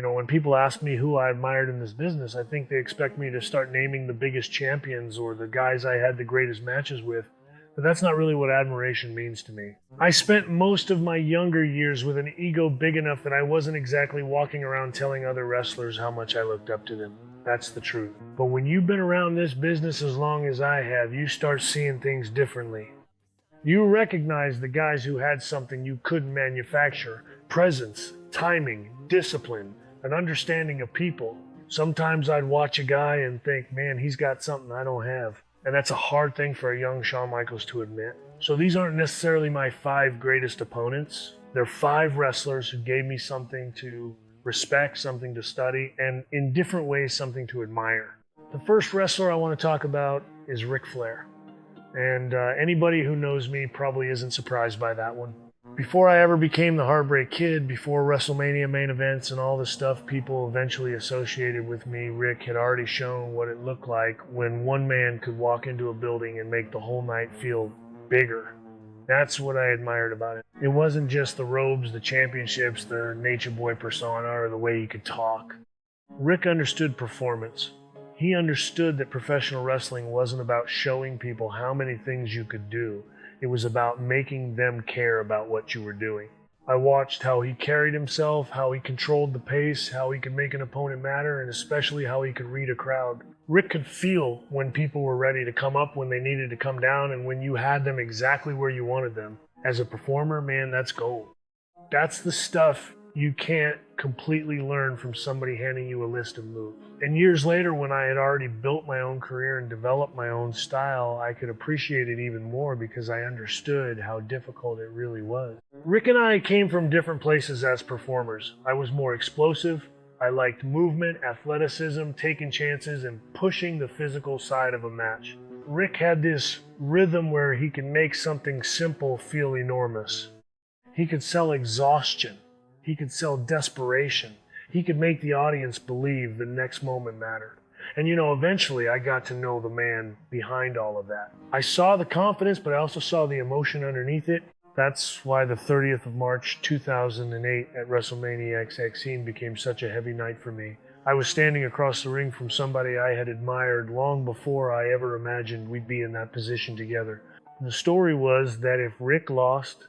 When people ask me who I admired in this business, I think they expect me to start naming the biggest champions or the guys I had the greatest matches with. But that's not really what admiration means to me. I spent most of my younger years with an ego big enough that I wasn't exactly walking around telling other wrestlers how much I looked up to them. That's the truth. But when you've been around this business as long as I have, you start seeing things differently. You recognize the guys who had something you couldn't manufacture: presence, timing, discipline, an understanding of people. Sometimes I'd watch a guy and think, man, he's got something I don't have. And that's a hard thing for a young Shawn Michaels to admit. So these aren't necessarily my 5 greatest opponents. They're 5 wrestlers who gave me something to respect, something to study, and in different ways, something to admire. The first wrestler I want to talk about is Ric Flair. And anybody who knows me probably isn't surprised by that one. Before I ever became the Heartbreak Kid, before WrestleMania main events and all the stuff people eventually associated with me, Rick had already shown what it looked like when one man could walk into a building and make the whole night feel bigger. That's what I admired about it. It wasn't just the robes, the championships, the nature boy persona, or the way he could talk. Rick understood performance. He understood that professional wrestling wasn't about showing people how many things you could do. It was about making them care about what you were doing. I watched how he carried himself, how he controlled the pace, how he could make an opponent matter, and especially how he could read a crowd. Rick could feel when people were ready to come up, when they needed to come down, and when you had them exactly where you wanted them. As a performer, man, that's gold. That's the stuff you can't completely learn from somebody handing you a list of moves. And years later, when I had already built my own career and developed my own style, I could appreciate it even more because I understood how difficult it really was. Rick and I came from different places as performers. I was more explosive. I liked movement, athleticism, taking chances, and pushing the physical side of a match. Rick had this rhythm where he could make something simple feel enormous. He could sell exhaustion. He could sell desperation. He could make the audience believe the next moment mattered. And eventually I got to know the man behind all of that. I saw the confidence, but I also saw the emotion underneath it. That's why the 30th of March 2008 at WrestleMania XX became such a heavy night for me. I was standing across the ring from somebody I had admired long before I ever imagined we'd be in that position together. The story was that if Rick lost,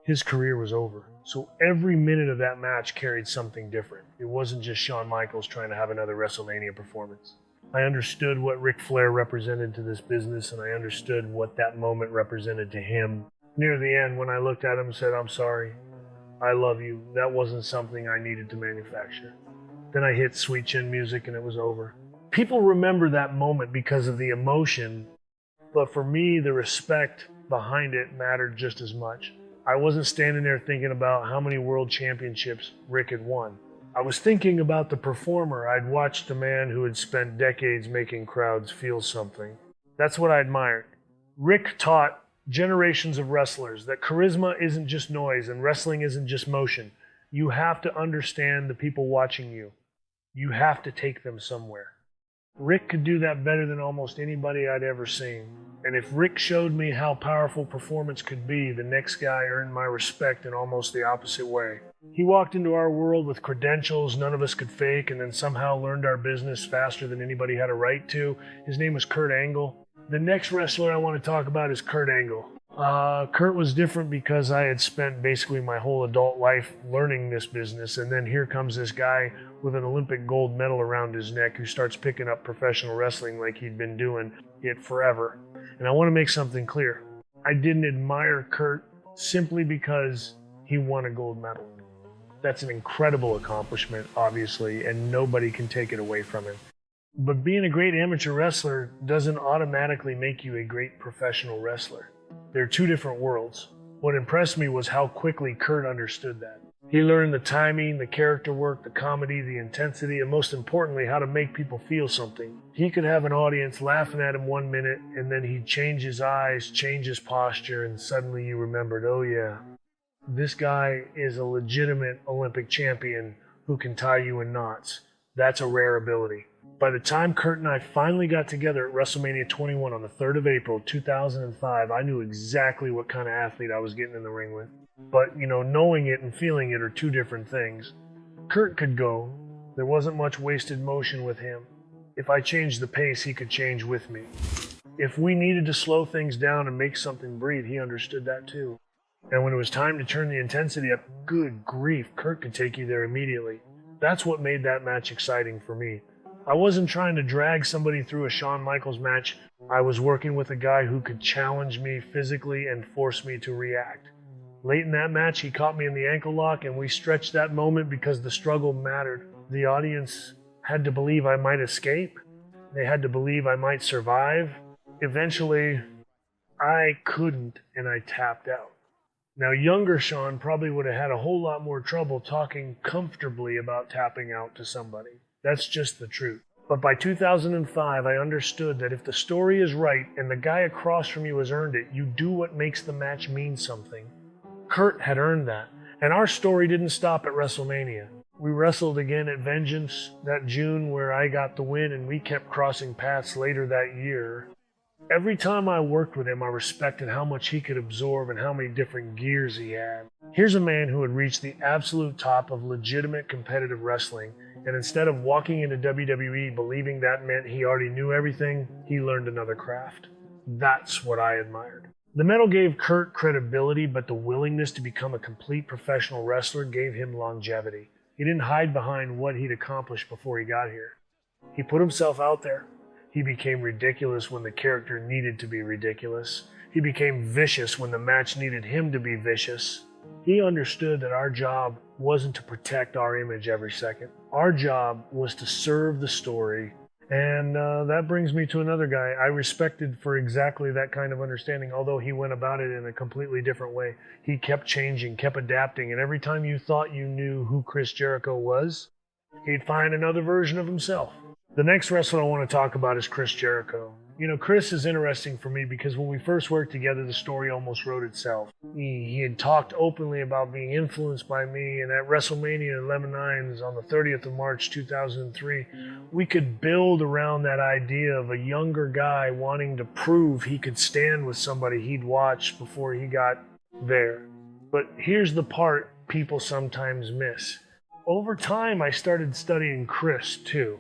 his career was over. So every minute of that match carried something different. It wasn't just Shawn Michaels trying to have another WrestleMania performance. I understood what Ric Flair represented to this business, and I understood what that moment represented to him. Near the end, when I looked at him and said, "I'm sorry, I love you," that wasn't something I needed to manufacture. Then I hit sweet chin music and it was over. People remember that moment because of the emotion, but for me, the respect behind it mattered just as much. I wasn't standing there thinking about how many world championships Rick had won. I was thinking about the performer. I'd watched a man who had spent decades making crowds feel something. That's what I admired. Rick taught generations of wrestlers that charisma isn't just noise and wrestling isn't just motion. You have to understand the people watching you. You have to take them somewhere. Rick could do that better than almost anybody I'd ever seen. And if Rick showed me how powerful performance could be, the next guy earned my respect in almost the opposite way. He walked into our world with credentials none of us could fake and then somehow learned our business faster than anybody had a right to. His name was Kurt Angle. The next wrestler I want to talk about is Kurt Angle. Kurt was different because I had spent basically my whole adult life learning this business, and then here comes this guy with an Olympic gold medal around his neck who starts picking up professional wrestling like he'd been doing it forever. And I want to make something clear. I didn't admire Kurt simply because he won a gold medal. That's an incredible accomplishment, obviously, and nobody can take it away from him. But being a great amateur wrestler doesn't automatically make you a great professional wrestler. They're two different worlds. What impressed me was how quickly Kurt understood that. He learned the timing, the character work, the comedy, the intensity, and most importantly, how to make people feel something. He could have an audience laughing at him 1 minute, and then he'd change his eyes, change his posture, and suddenly you remembered, oh yeah, this guy is a legitimate Olympic champion who can tie you in knots. That's a rare ability. By the time Kurt and I finally got together at WrestleMania 21 on the 3rd of April, 2005, I knew exactly what kind of athlete I was getting in the ring with. But, knowing it and feeling it are two different things. Kurt could go, There wasn't much wasted motion with him. If I changed the pace, he could change with me. If we needed to slow things down and make something breathe, he understood that too. And when it was time to turn the intensity up, good grief, Kurt could take you there immediately. That's what made that match exciting for me. I wasn't trying to drag somebody through a Shawn Michaels match. I was working with a guy who could challenge me physically and force me to react. Late in that match, he caught me in the ankle lock, and we stretched that moment because the struggle mattered. The audience had to believe I might escape. They had to believe I might survive. Eventually, I couldn't, and I tapped out. Now, younger Shawn probably would have had a whole lot more trouble talking comfortably about tapping out to somebody. That's just the truth. But by 2005, I understood that if the story is right and the guy across from you has earned it, you do what makes the match mean something. Kurt had earned that, and our story didn't stop at WrestleMania. We wrestled again at Vengeance that June where I got the win, and we kept crossing paths later that year. Every time I worked with him, I respected how much he could absorb and how many different gears he had. Here's a man who had reached the absolute top of legitimate competitive wrestling, and instead of walking into WWE believing that meant he already knew everything, he learned another craft. That's what I admired. The medal gave Kurt credibility, but the willingness to become a complete professional wrestler gave him longevity. He didn't hide behind what he'd accomplished before he got here. He put himself out there. He became ridiculous when the character needed to be ridiculous. He became vicious when the match needed him to be vicious. He understood that our job wasn't to protect our image every second. Our job was to serve the story. And that brings me to another guy I respected for exactly that kind of understanding, although he went about it in a completely different way. He kept changing, kept adapting, and every time you thought you knew who Chris Jericho was, he'd find another version of himself. The next wrestler I want to talk about is Chris Jericho. You know, Chris is interesting for me because when we first worked together, the story almost wrote itself. He had talked openly about being influenced by me, and at WrestleMania 11 on the 30th of March 2003, we could build around that idea of a younger guy wanting to prove he could stand with somebody he'd watched before he got there. But here's the part people sometimes miss. Over time, I started studying Chris, too.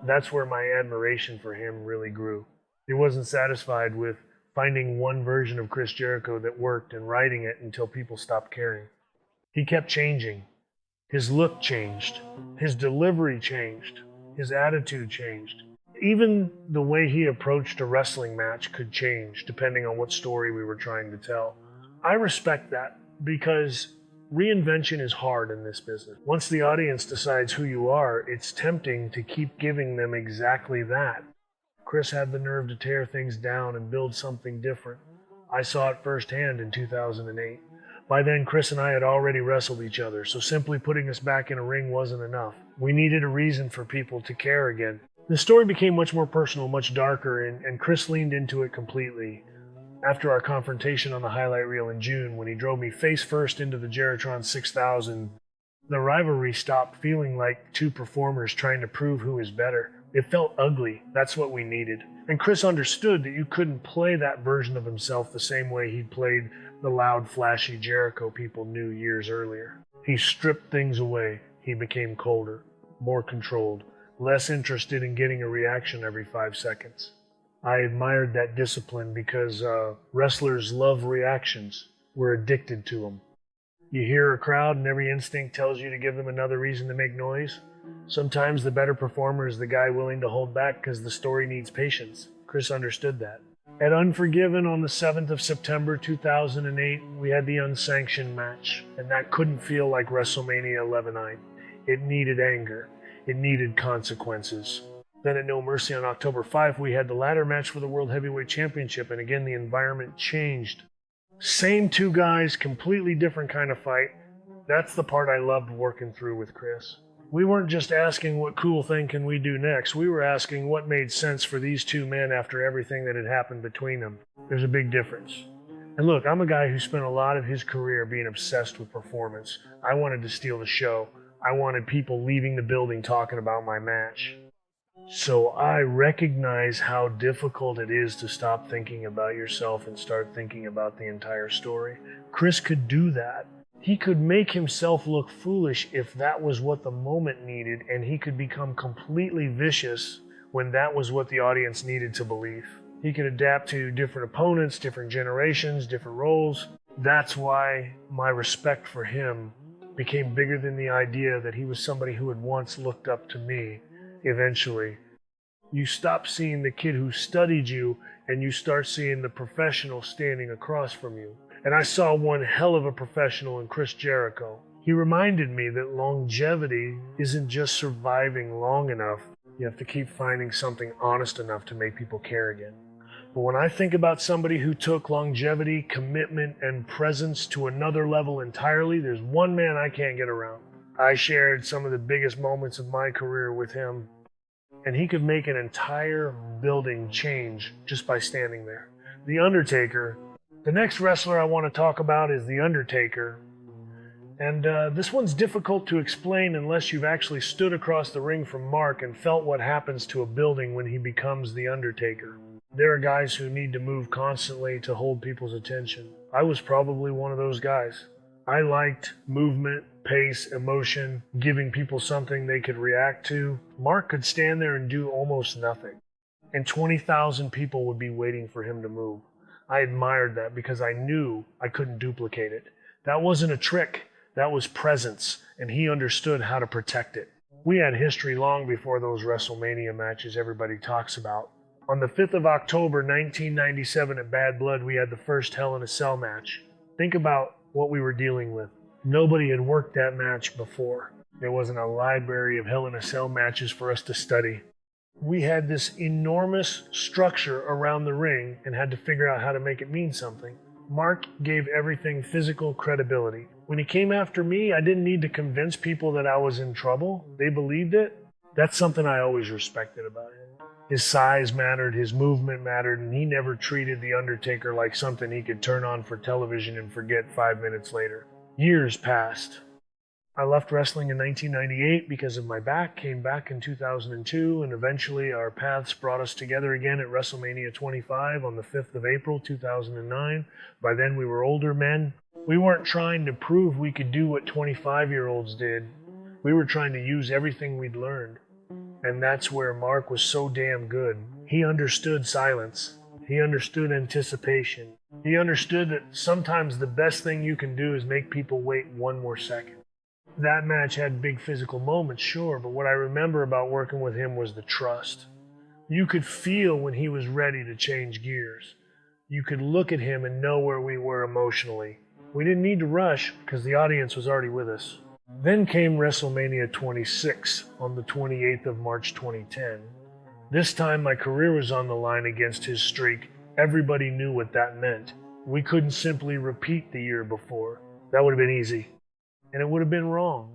That's where my admiration for him really grew. He wasn't satisfied with finding one version of Chris Jericho that worked and writing it until people stopped caring. He kept changing. His look changed. His delivery changed. His attitude changed. Even the way he approached a wrestling match could change depending on what story we were trying to tell. I respect that because reinvention is hard in this business. Once the audience decides who you are, it's tempting to keep giving them exactly that. Chris had the nerve to tear things down and build something different. I saw it firsthand in 2008. By then, Chris and I had already wrestled each other, so simply putting us back in a ring wasn't enough. We needed a reason for people to care again. The story became much more personal, much darker, and Chris leaned into it completely. After our confrontation on the highlight reel in June, when he drove me face first into the Geritron 6000, the rivalry stopped feeling like two performers trying to prove who is better. It felt ugly. That's what we needed. And Chris understood that you couldn't play that version of himself the same way he'd played the loud, flashy Jericho people knew years earlier. He stripped things away. He became colder, more controlled, less interested in getting a reaction every 5 seconds. I admired that discipline because wrestlers love reactions. We're addicted to them. You hear a crowd and every instinct tells you to give them another reason to make noise. Sometimes the better performer is the guy willing to hold back because the story needs patience. Chris understood that. At Unforgiven on the 7th of September 2008, we had the unsanctioned match, and that couldn't feel like WrestleMania 11. It needed anger. It needed consequences. Then at No Mercy on October 5, we had the ladder match for the World Heavyweight Championship, and again the environment changed. Same two guys, completely different kind of fight. That's the part I loved working through with Chris. We weren't just asking what cool thing can we do next. We were asking what made sense for these two men after everything that had happened between them. There's a big difference. And look, I'm a guy who spent a lot of his career being obsessed with performance. I wanted to steal the show. I wanted people leaving the building talking about my match. So I recognize how difficult it is to stop thinking about yourself and start thinking about the entire story. Chris could do that. He could make himself look foolish if that was what the moment needed, and he could become completely vicious when that was what the audience needed to believe. He could adapt to different opponents, different generations, different roles. That's why my respect for him became bigger than the idea that he was somebody who had once looked up to me. Eventually, you stop seeing the kid who studied you and you start seeing the professional standing across from you. And I saw one hell of a professional in Chris Jericho. He reminded me that longevity isn't just surviving long enough. You have to keep finding something honest enough to make people care again. But when I think about somebody who took longevity, commitment, and presence to another level entirely, there's one man I can't get around. I shared some of the biggest moments of my career with him, and he could make an entire building change just by standing there. The Undertaker. The next wrestler I want to talk about is The Undertaker. And this one's difficult to explain unless you've actually stood across the ring from Mark and felt what happens to a building when he becomes The Undertaker. There are guys who need to move constantly to hold people's attention. I was probably one of those guys. I liked movement, pace, emotion, giving people something they could react to. Mark could stand there and do almost nothing, and 20,000 people would be waiting for him to move. I admired that because I knew I couldn't duplicate it. That wasn't a trick, that was presence, and he understood how to protect it. We had history long before those WrestleMania matches everybody talks about. On the 5th of October 1997 at Bad Blood, we had the first Hell in a Cell match. Think about what we were dealing with. Nobody had worked that match before. There wasn't a library of Hell in a Cell matches for us to study. We had this enormous structure around the ring and had to figure out how to make it mean something. Mark gave everything physical credibility. When he came after me, I didn't need to convince people that I was in trouble. They believed it. That's something I always respected about him. His size mattered, his movement mattered, and he never treated The Undertaker like something he could turn on for television and forget 5 minutes later. Years passed. I left wrestling in 1998 because of my back, came back in 2002, and eventually our paths brought us together again at WrestleMania 25 on the 5th of April 2009. By then we were older men. We weren't trying to prove we could do what 25-year-olds did. We were trying to use everything we'd learned. And that's where Mark was so damn good. He understood silence. He understood anticipation. He understood that sometimes the best thing you can do is make people wait one more second. That match had big physical moments, sure, but what I remember about working with him was the trust. You could feel when he was ready to change gears. You could look at him and know where we were emotionally. We didn't need to rush because the audience was already with us. Then came WrestleMania 26 on the 28th of March 2010. This time my career was on the line against his streak. Everybody knew what that meant. We couldn't simply repeat the year before. That would have been easy. And it would have been wrong.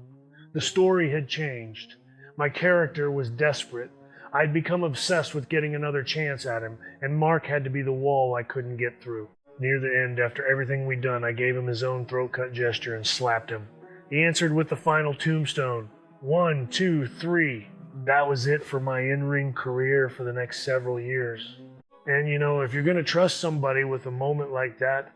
The story had changed. My character was desperate. I'd become obsessed with getting another chance at him, and Mark had to be the wall I couldn't get through. Near the end, after everything we'd done, I gave him his own throat cut gesture and slapped him. He answered with the final tombstone. 1, 2, 3. That was it for my in-ring career for the next several years. And you know, if you're going to trust somebody with a moment like that,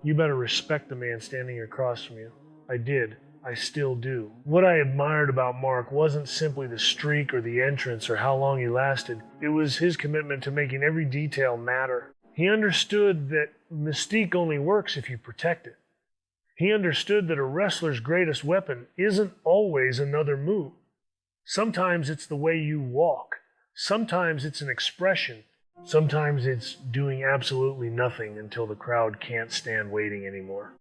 you better respect the man standing across from you. I did. I still do. What I admired about Mark wasn't simply the streak or the entrance or how long he lasted. It was his commitment to making every detail matter. He understood that mystique only works if you protect it. He understood that a wrestler's greatest weapon isn't always another move. Sometimes it's the way you walk. Sometimes it's an expression. Sometimes it's doing absolutely nothing until the crowd can't stand waiting anymore.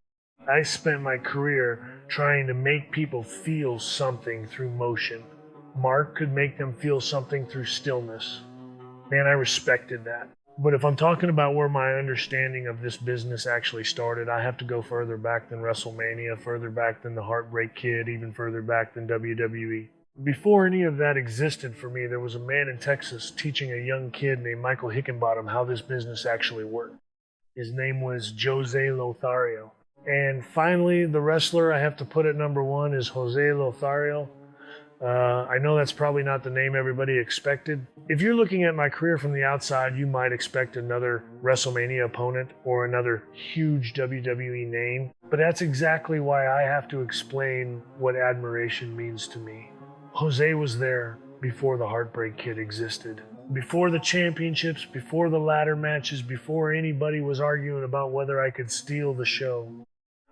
I spent my career trying to make people feel something through motion. Mark could make them feel something through stillness. Man, I respected that. But if I'm talking about where my understanding of this business actually started, I have to go further back than WrestleMania, further back than the Heartbreak Kid, even further back than WWE. Before any of that existed for me, there was a man in Texas teaching a young kid named Michael Hickenbottom how this business actually worked. His name was José Lothario. And finally, the wrestler I have to put at number one is José Lothario. I know that's probably not the name everybody expected. If you're looking at my career from the outside, you might expect another WrestleMania opponent or another huge WWE name, but that's exactly why I have to explain what admiration means to me. José was there before the Heartbreak Kid existed. Before the championships, before the ladder matches, before anybody was arguing about whether I could steal the show.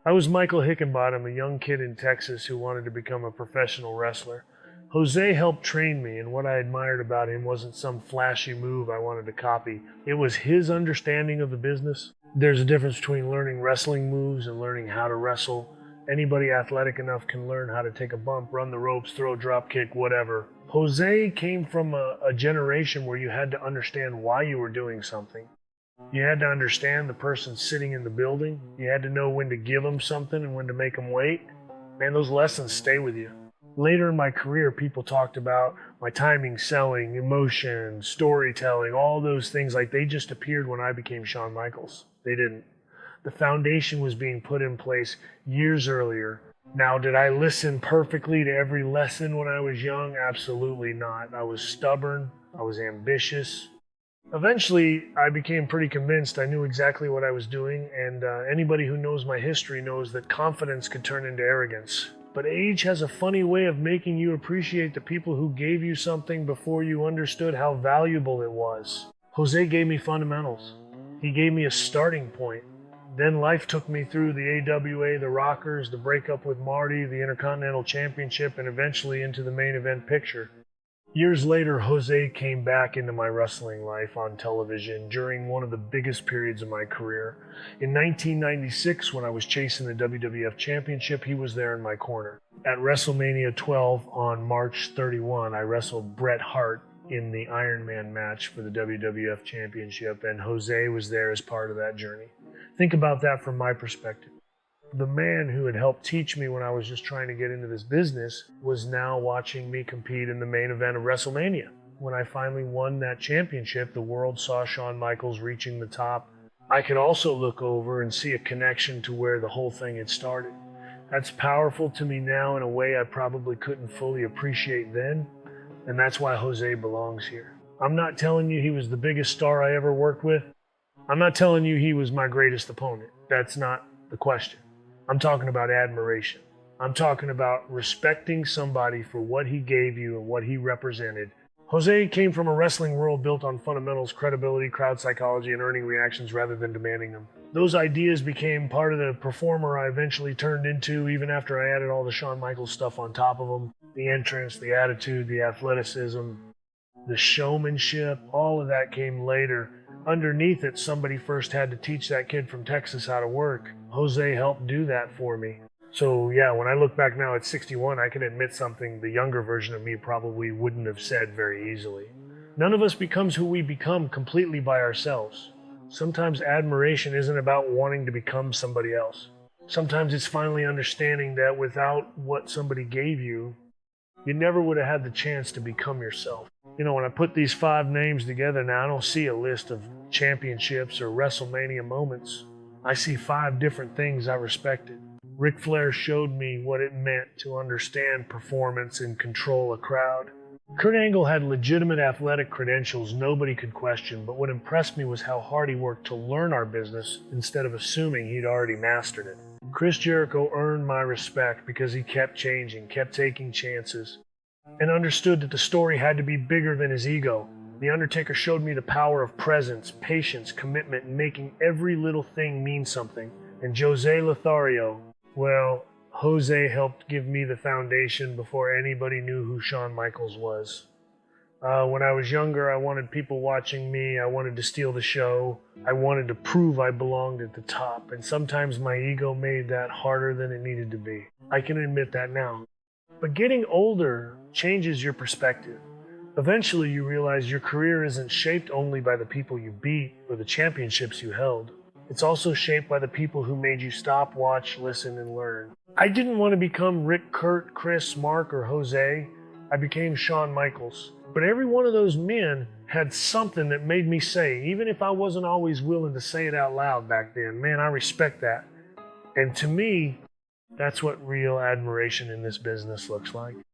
I was Michael Hickenbottom, a young kid in Texas who wanted to become a professional wrestler. José helped train me, and what I admired about him wasn't some flashy move I wanted to copy. It was his understanding of the business. There's a difference between learning wrestling moves and learning how to wrestle. Anybody athletic enough can learn how to take a bump, run the ropes, throw a drop kick, whatever. José came from a generation where you had to understand why you were doing something. You had to understand the person sitting in the building. You had to know when to give them something and when to make them wait. Man, those lessons stay with you. Later in my career, people talked about my timing, selling, emotion, storytelling, all those things like they just appeared when I became Shawn Michaels. They didn't. The foundation was being put in place years earlier. Now, did I listen perfectly to every lesson when I was young? Absolutely not. I was stubborn. I was ambitious. Eventually, I became pretty convinced I knew exactly what I was doing, and anybody who knows my history knows that confidence could turn into arrogance. But age has a funny way of making you appreciate the people who gave you something before you understood how valuable it was. José gave me fundamentals. He gave me a starting point. Then life took me through the AWA, the Rockers, the breakup with Marty, the Intercontinental Championship, and eventually into the main event picture. Years later, José came back into my wrestling life on television during one of the biggest periods of my career. In 1996, when I was chasing the WWF Championship, he was there in my corner. At WrestleMania 12 on March 31, I wrestled Bret Hart in the Iron Man match for the WWF Championship, and José was there as part of that journey. Think about that from my perspective. The man who had helped teach me when I was just trying to get into this business was now watching me compete in the main event of WrestleMania. When I finally won that championship, the world saw Shawn Michaels reaching the top. I could also look over and see a connection to where the whole thing had started. That's powerful to me now in a way I probably couldn't fully appreciate then, and that's why José belongs here. I'm not telling you he was the biggest star I ever worked with. I'm not telling you he was my greatest opponent. That's not the question. I'm talking about admiration. I'm talking about respecting somebody for what he gave you and what he represented. José came from a wrestling world built on fundamentals, credibility, crowd psychology, and earning reactions rather than demanding them. Those ideas became part of the performer I eventually turned into, even after I added all the Shawn Michaels stuff on top of them. The entrance, the attitude, the athleticism, the showmanship, all of that came later. Underneath it, somebody first had to teach that kid from Texas how to work. José helped do that for me. So yeah, when I look back now at 61, I can admit something the younger version of me probably wouldn't have said very easily. None of us becomes who we become completely by ourselves. Sometimes admiration isn't about wanting to become somebody else. Sometimes it's finally understanding that without what somebody gave you, you never would have had the chance to become yourself. You know, when I put these 5 names together now, I don't see a list of championships or WrestleMania moments. I see 5 different things I respected. Ric Flair showed me what it meant to understand performance and control a crowd. Kurt Angle had legitimate athletic credentials nobody could question, but what impressed me was how hard he worked to learn our business instead of assuming he'd already mastered it. Chris Jericho earned my respect because he kept changing, kept taking chances, and understood that the story had to be bigger than his ego. The Undertaker showed me the power of presence, patience, commitment, and making every little thing mean something. And José Lothario, well, José helped give me the foundation before anybody knew who Shawn Michaels was. When I was younger, I wanted people watching me. I wanted to steal the show. I wanted to prove I belonged at the top. And sometimes my ego made that harder than it needed to be. I can admit that now. But getting older changes your perspective. Eventually, you realize your career isn't shaped only by the people you beat or the championships you held. It's also shaped by the people who made you stop, watch, listen, and learn. I didn't want to become Rick, Kurt, Chris, Mark, or José. I became Shawn Michaels. But every one of those men had something that made me say, even if I wasn't always willing to say it out loud back then, man, I respect that. And to me, that's what real admiration in this business looks like.